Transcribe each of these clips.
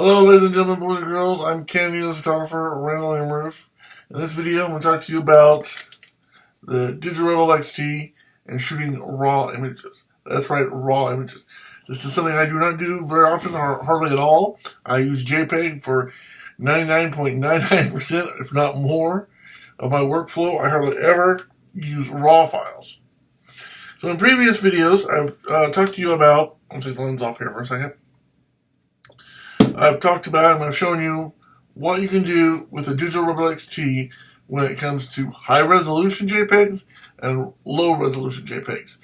Hello, ladies and gentlemen, boys and girls. I'm Canon EOS photographer, RandallMRueff. In this video, I'm going to talk to you about the Digital Rebel XT and shooting raw images. That's right, raw images. This is something I do not do very often or hardly at all. I use JPEG for 99.99%, if not more, of my workflow. I hardly ever use raw files. So in previous videos, I've talked to you about, I'll take the lens off here for a second. I've talked about and I've shown you what you can do with the Digital Rebel XT when it comes to high resolution JPEGs and low resolution JPEGs.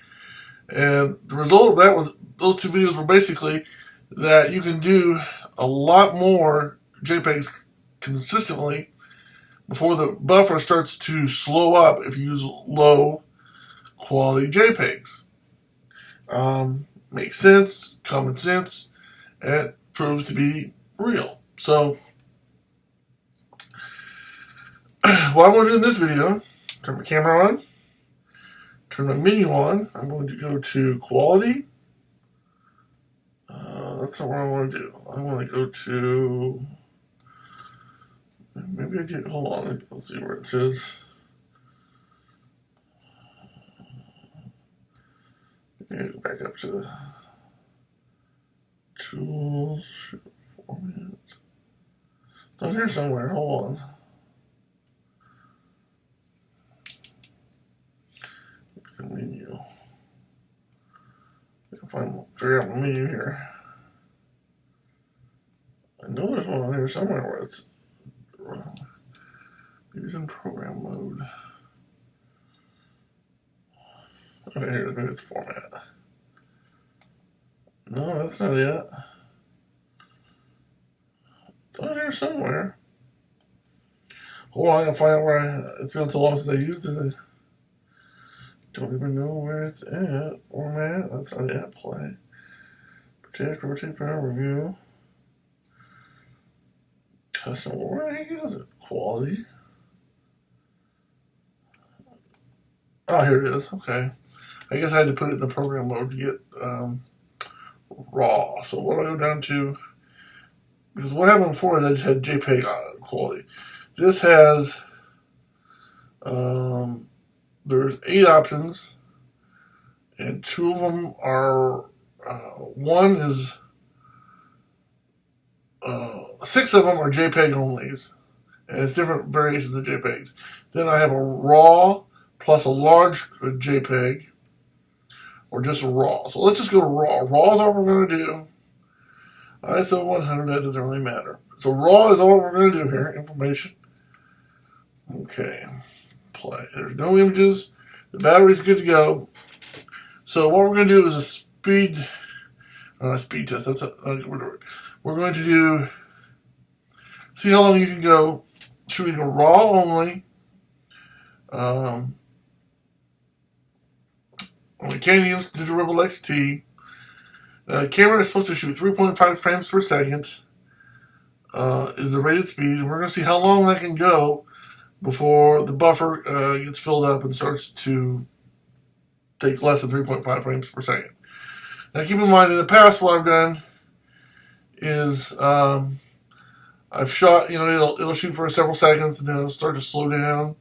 And the result of that was those two videos were basically that you can do a lot more JPEGs consistently before the buffer starts to slow up if you use low quality JPEGs. Makes sense, common sense, and proves to be real. So, what I'm going to do in this video, turn my camera on, turn my menu on. I'm going to go to quality. That's not what I want to do. I want to go to, maybe I did, hold on, let's see where it says. Maybe go back up to the tools, shoot format. It's on here somewhere, hold on. The menu. I can figure out the menu here. I know there's one on here somewhere where it's maybe it's in program mode. Okay, here, maybe it's format. No, that's not it. It's on here somewhere. Hold on, I gotta find out where it's been so long since I used it. Don't even know where it's at. Format, that's not it. Play. Protect, rotate, panel, review. Custom, where the heck is it? Quality. Oh, here it is. Okay. I guess I had to put it in the program mode to get raw. So what do I go down to? Because what happened before is I just had JPEG quality. This has there's 8 options, and 2 of them are one is 6 of them are JPEG onlys, and it's different variations of JPEGs. Then I have a raw plus a large JPEG, or just a raw. So let's just go to raw. Raw is all we're going to do. ISO 100, that doesn't really matter. So raw is all we're going to do here. Information. Okay. Play. There's no images. The battery's good to go. So what we're going to do is a speed test. That's we're going to do, see how long you can go shooting a raw only. On the Canon EOS Digital Rebel XT. The camera is supposed to shoot 3.5 frames per second. Is the rated speed. And we're going to see how long that can go before the buffer gets filled up and starts to take less than 3.5 frames per second. Now keep in mind, in the past what I've done is I've shot, it'll shoot for several seconds and then it'll start to slow down.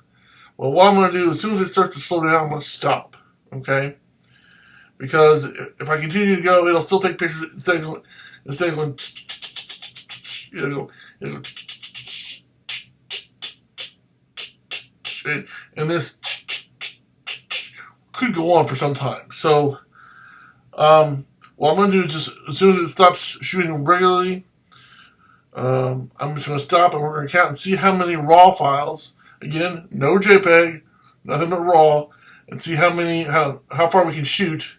Well, what I'm going to do, as soon as it starts to slow down, I'm going to stop, okay? Because if I continue to go, it'll still take pictures instead of going it'll go, and this could go on for some time. So, what I'm going to do is just, as soon as it stops shooting regularly, I'm just going to stop and we're going to count and see how many raw files, again, no JPEG, nothing but raw, and see how far we can shoot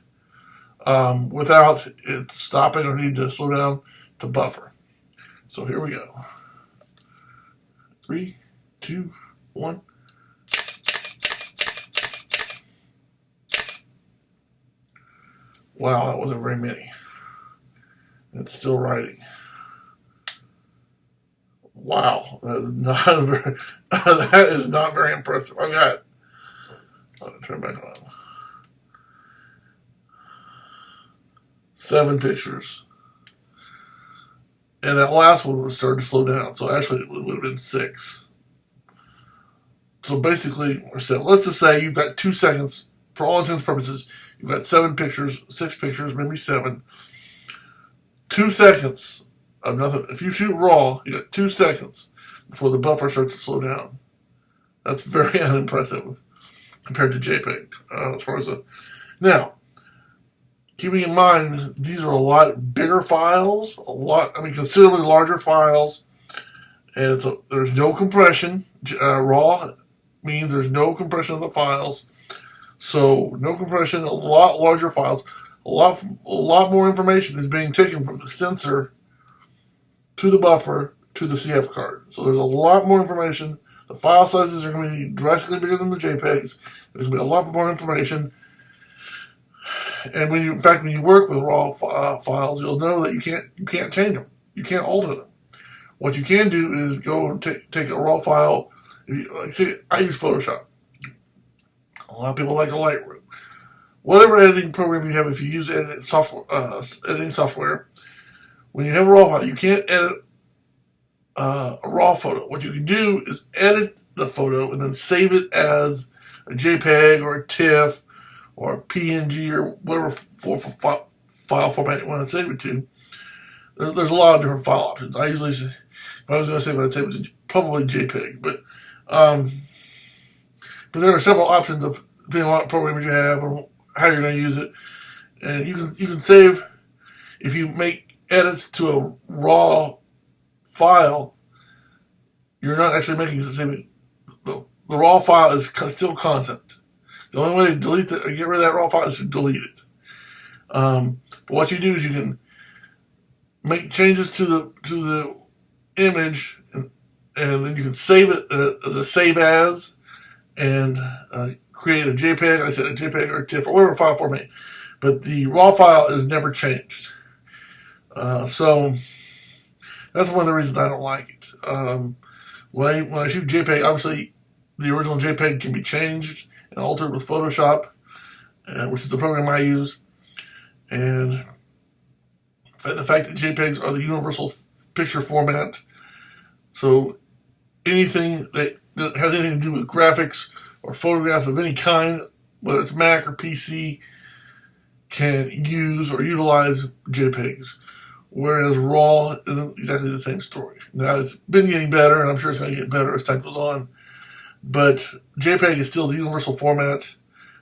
without it stopping or need to slow down to buffer. So here we go. 3, 2, 1. Wow, that wasn't very many. It's still writing. Wow, that is not very. That is not very impressive. I'll turn it back on. 7 pictures. and that last one was starting to slow down. So actually, it would have been 6. So basically, let's just say you've got 2 seconds. For all intents and purposes, you've got 7 pictures, 6 pictures, maybe 7. 2 seconds of nothing. If you shoot RAW, you got 2 seconds before the buffer starts to slow down. That's very unimpressive compared to JPEG. As far as now, keeping in mind these are a lot bigger files, considerably larger files, and there's no compression. RAW means there's no compression of the files, so no compression. A lot larger files. A lot more information is being taken from the sensor to the buffer to the CF card. So there's a lot more information. The file sizes are going to be drastically bigger than the JPEGs. There's going to be a lot more information. And when you work with RAW files, you'll know that you can't change them. You can't alter them. What you can do is go and take a RAW file. I use Photoshop. A lot of people like Lightroom. Whatever editing program you have, if you use editing software, when you have a RAW file, you can't edit a RAW photo. What you can do is edit the photo and then save it as a JPEG or a TIFF or a PNG or whatever file format you want to save it to. There's a lot of different file options. I usually, if I was going to save it, I'd save it to probably JPEG. But there are several options of depending on what program you have or how you're going to use it. And you can save, if you make edits to a RAW file, you're not actually making the same. The RAW file is still constant. The only way to delete it or get rid of that RAW file is to delete it. But what you do is you can make changes to the image, and then you can save it as a save as, and create a JPEG. Like I said, a JPEG or a TIFF or whatever file format. But the RAW file is never changed. So that's one of the reasons I don't like it. When I shoot JPEG, obviously the original JPEG can be changed and altered with Photoshop, which is the program I use. And the fact that JPEGs are the universal picture format, so anything that has anything to do with graphics or photographs of any kind, whether it's Mac or PC, can use or utilize JPEGs. Whereas RAW isn't exactly the same story. Now, it's been getting better, and I'm sure it's going to get better as time goes on. But JPEG is still the universal format,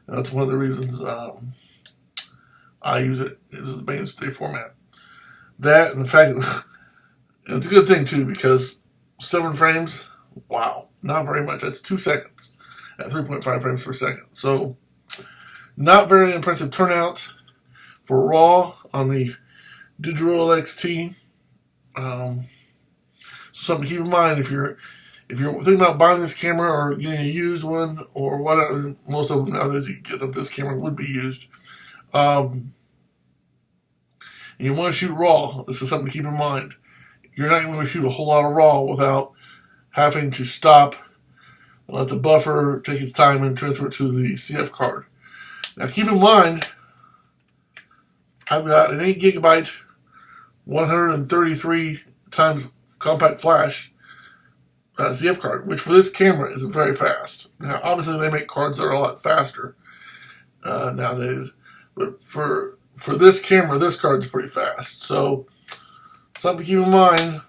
and that's one of the reasons I use it. It is the mainstay format. That and the fact that it's a good thing, too, because 7 frames, wow, not very much. That's 2 seconds at 3.5 frames per second. So, not very impressive turnout for RAW on the Digital XT. Something to keep in mind if you're thinking about buying this camera or getting a used one or whatever. Most of them nowadays you get that this camera would be used. And you want to shoot RAW. This is something to keep in mind. You're not going to shoot a whole lot of RAW without having to stop and let the buffer take its time and transfer it to the CF card. Now keep in mind, I've got an 8 gigabyte 133 times compact flash CF card, which for this camera is very fast. Now, obviously, they make cards that are a lot faster nowadays, but for this camera, this card's pretty fast. So, something to keep in mind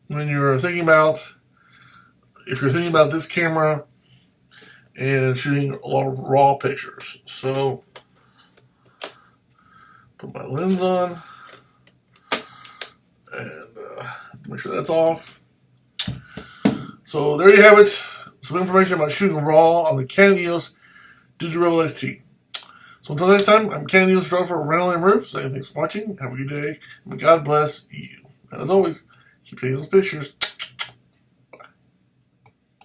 when you're thinking about, if you're thinking about this camera and shooting a lot of RAW pictures. So, put my lens on and make sure that's off. So there you have it. Some information about shooting RAW on the Canon EOS Digital XT. So until next time, I'm Canon EOS photographer RandallMRueff. So thanks for watching. Have a good day. And may God bless you. And as always, keep taking those pictures.